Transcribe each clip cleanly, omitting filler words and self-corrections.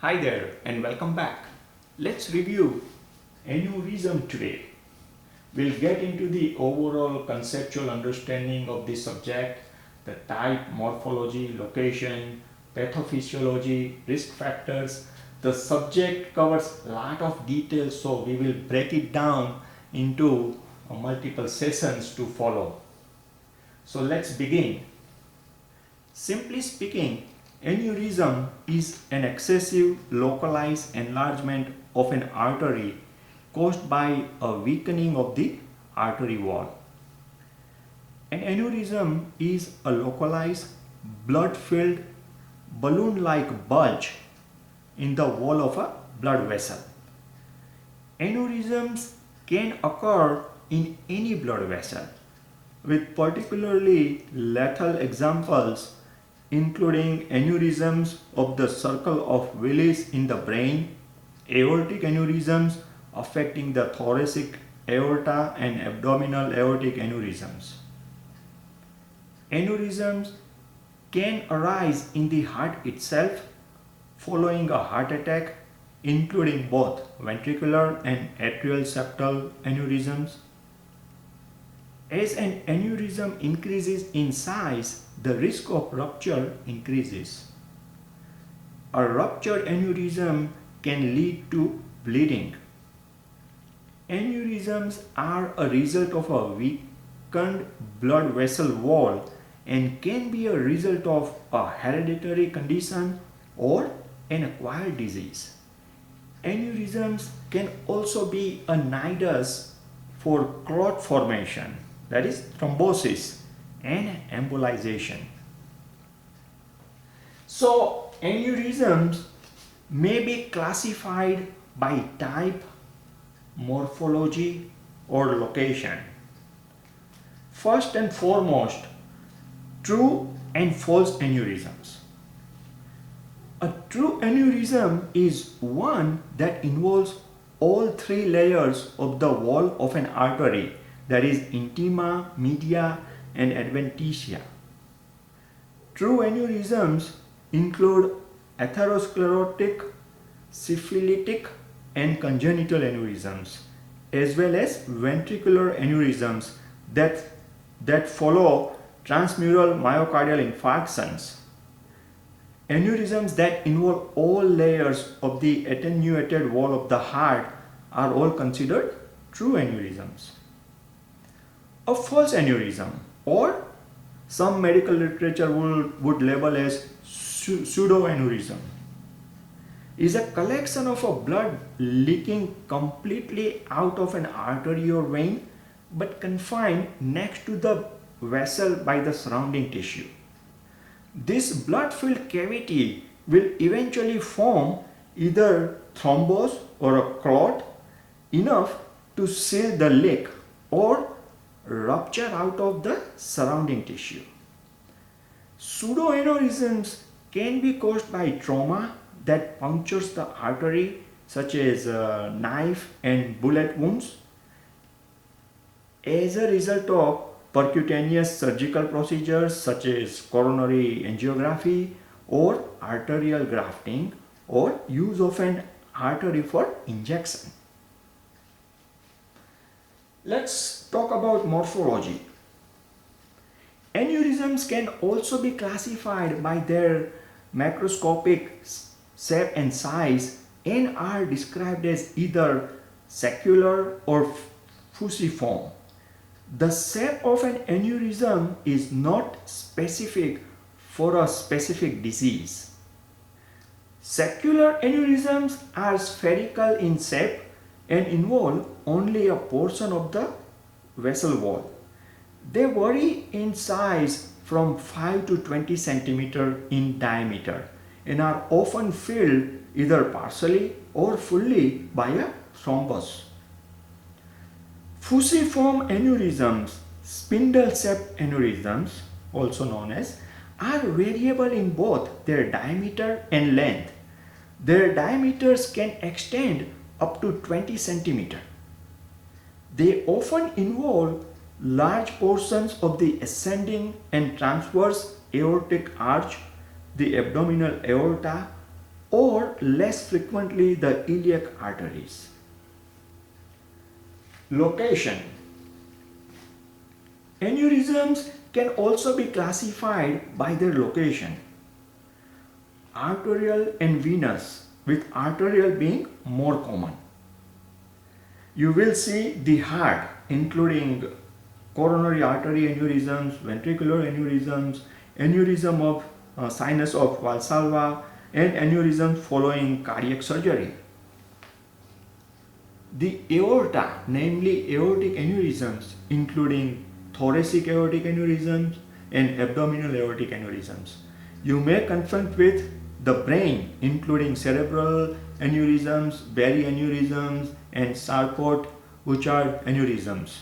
Hi there and welcome back. Let's review aneurysm today. We'll get into the overall conceptual understanding of the subject, the type, morphology, location, pathophysiology, risk factors. The subject covers a lot of details, so we will break it down into multiple sessions to follow. So let's begin. Simply speaking, aneurysm is an excessive localized enlargement of an artery caused by a weakening of the artery wall. An aneurysm is a localized blood-filled balloon-like bulge in the wall of a blood vessel. Aneurysms can occur in any blood vessel, with particularly lethal examples including aneurysms of the circle of Willis in the brain, aortic aneurysms affecting the thoracic aorta, and abdominal aortic aneurysms. Aneurysms can arise in the heart itself following a heart attack, including both ventricular and atrial septal aneurysms. As an aneurysm increases in size, the risk of rupture increases. A ruptured aneurysm can lead to bleeding. Aneurysms are a result of a weakened blood vessel wall and can be a result of a hereditary condition or an acquired disease. Aneurysms can also be a nidus for clot formation, that is thrombosis and embolization. So aneurysms may be classified by type, morphology, or location. First and foremost, true and false aneurysms. A true aneurysm is one that involves all three layers of the wall of an artery, that is intima, media, and adventitia. True aneurysms include atherosclerotic, syphilitic, and congenital aneurysms, as well as ventricular aneurysms that follow transmural myocardial infarctions. Aneurysms that involve all layers of the attenuated wall of the heart are all considered true aneurysms. A false aneurysm, or some medical literature would label as pseudoaneurysm, is a collection of a blood leaking completely out of an artery or vein but confined next to the vessel by the surrounding tissue. This blood-filled cavity will eventually form either thrombus or a clot enough to seal the leak or rupture out of the surrounding tissue. Pseudoaneurysms can be caused by trauma that punctures the artery, such as knife and bullet wounds, as a result of percutaneous surgical procedures such as coronary angiography or arterial grafting or use of an artery for injection. Let's talk about morphology. Aneurysms can also be classified by their macroscopic shape and size and are described as either secular or fusiform. The shape of an aneurysm is not specific for a specific disease. Secular aneurysms are spherical in shape and involve only a portion of the vessel wall. They vary in size from 5 to 20 cm in diameter and are often filled either partially or fully by a thrombus. Fusiform aneurysms, spindle-shaped aneurysms, also known as, are variable in both their diameter and length. Their diameters can extend up to 20 cm. They often involve large portions of the ascending and transverse aortic arch, the abdominal aorta, or less frequently the iliac arteries. Location. Aneurysms can also be classified by their location. Arterial and venous, with arterial being more common. You will see the heart, including coronary artery aneurysms, ventricular aneurysms, aneurysm of sinus of Valsalva, and aneurysms following cardiac surgery. The aorta, namely aortic aneurysms, including thoracic aortic aneurysms and abdominal aortic aneurysms. You may confront with the brain, including cerebral aneurysms, Berry aneurysms, and Charcot, which are aneurysms.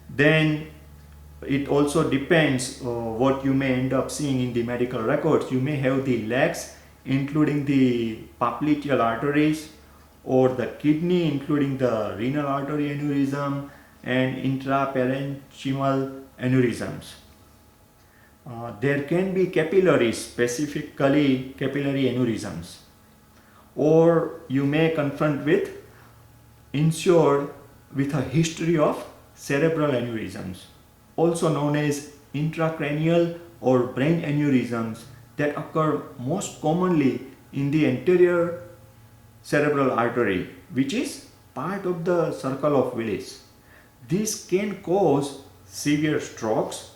Then it also depends what you may end up seeing in the medical records. You may have the legs, including the popliteal arteries, or the kidney, including the renal artery aneurysm and intraparenchymal aneurysms. There can be capillaries, specifically capillary aneurysms, or you may confront with insured with a history of cerebral aneurysms, also known as intracranial or brain aneurysms, that occur most commonly in the anterior cerebral artery, which is part of the circle of Willis. This can cause severe strokes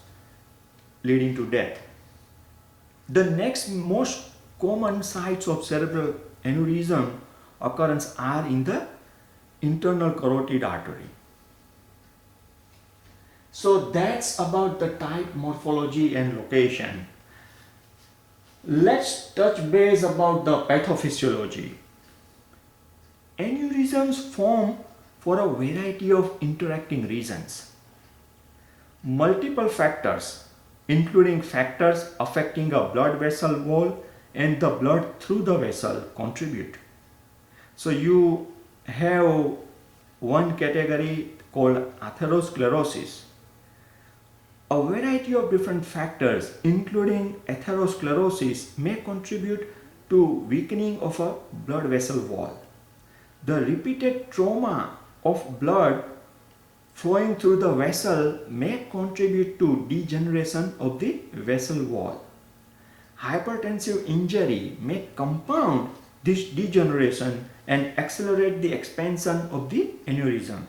leading to death. The next most common sites of cerebral aneurysm occurrence are in the internal carotid artery. So that's about the type, morphology, and location. Let's touch base about the pathophysiology. Aneurysms form for a variety of interacting reasons. Multiple factors, including factors affecting a blood vessel wall and the blood through the vessel, contribute. So you have one category called atherosclerosis. A variety of different factors, including atherosclerosis, may contribute to weakening of a blood vessel wall. The repeated trauma of blood flowing through the vessel may contribute to degeneration of the vessel wall. Hypertensive injury may compound this degeneration and accelerate the expansion of the aneurysm.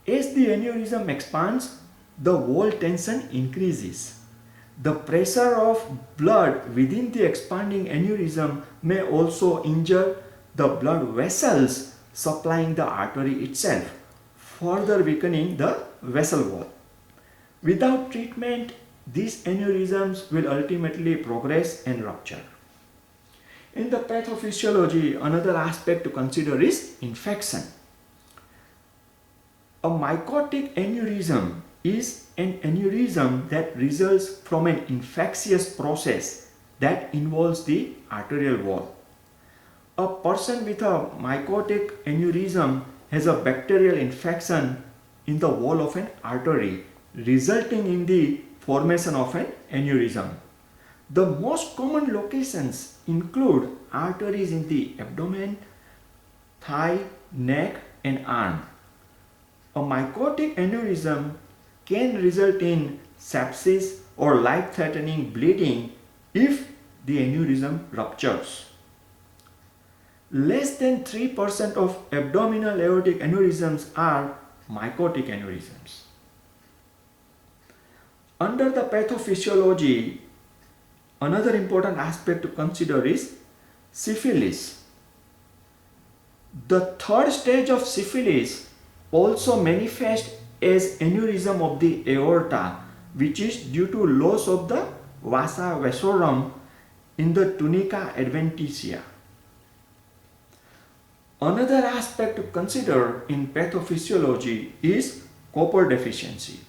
As the aneurysm expands, the wall tension increases. The pressure of blood within the expanding aneurysm may also injure the blood vessels supplying the artery itself, further weakening the vessel wall. Without treatment, these aneurysms will ultimately progress and rupture. In the pathophysiology, another aspect to consider is infection. A mycotic aneurysm is an aneurysm that results from an infectious process that involves the arterial wall. A person with a mycotic aneurysm has a bacterial infection in the wall of an artery, resulting in the formation of an aneurysm. The most common locations include arteries in the abdomen, thigh, neck, and arm. A mycotic aneurysm can result in sepsis or life-threatening bleeding if the aneurysm ruptures. Less than 3% of abdominal aortic aneurysms are mycotic aneurysms. Under the pathophysiology, another important aspect to consider is syphilis. The third stage of syphilis also manifests as aneurysm of the aorta, which is due to loss of the vasa vasorum in the tunica adventitia. Another aspect to consider in pathophysiology is copper deficiency.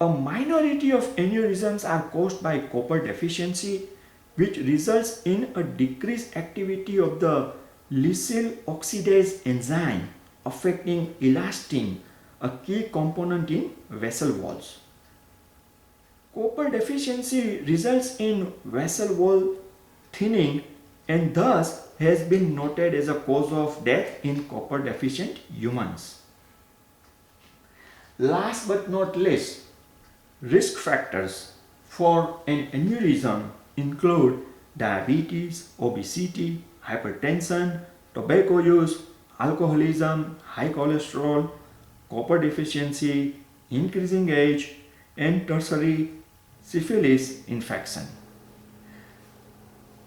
A minority of aneurysms are caused by copper deficiency, which results in a decreased activity of the lysyl oxidase enzyme affecting elastin, a key component in vessel walls. Copper deficiency results in vessel wall thinning and thus has been noted as a cause of death in copper deficient humans. Last but not least, risk factors for an aneurysm include diabetes, obesity, hypertension, tobacco use, alcoholism, high cholesterol, copper deficiency, increasing age, and tertiary syphilis infection.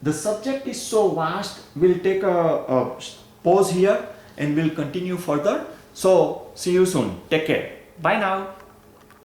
The subject is so vast, we'll take a pause here and we'll continue further. So, see you soon. Take care. Bye now.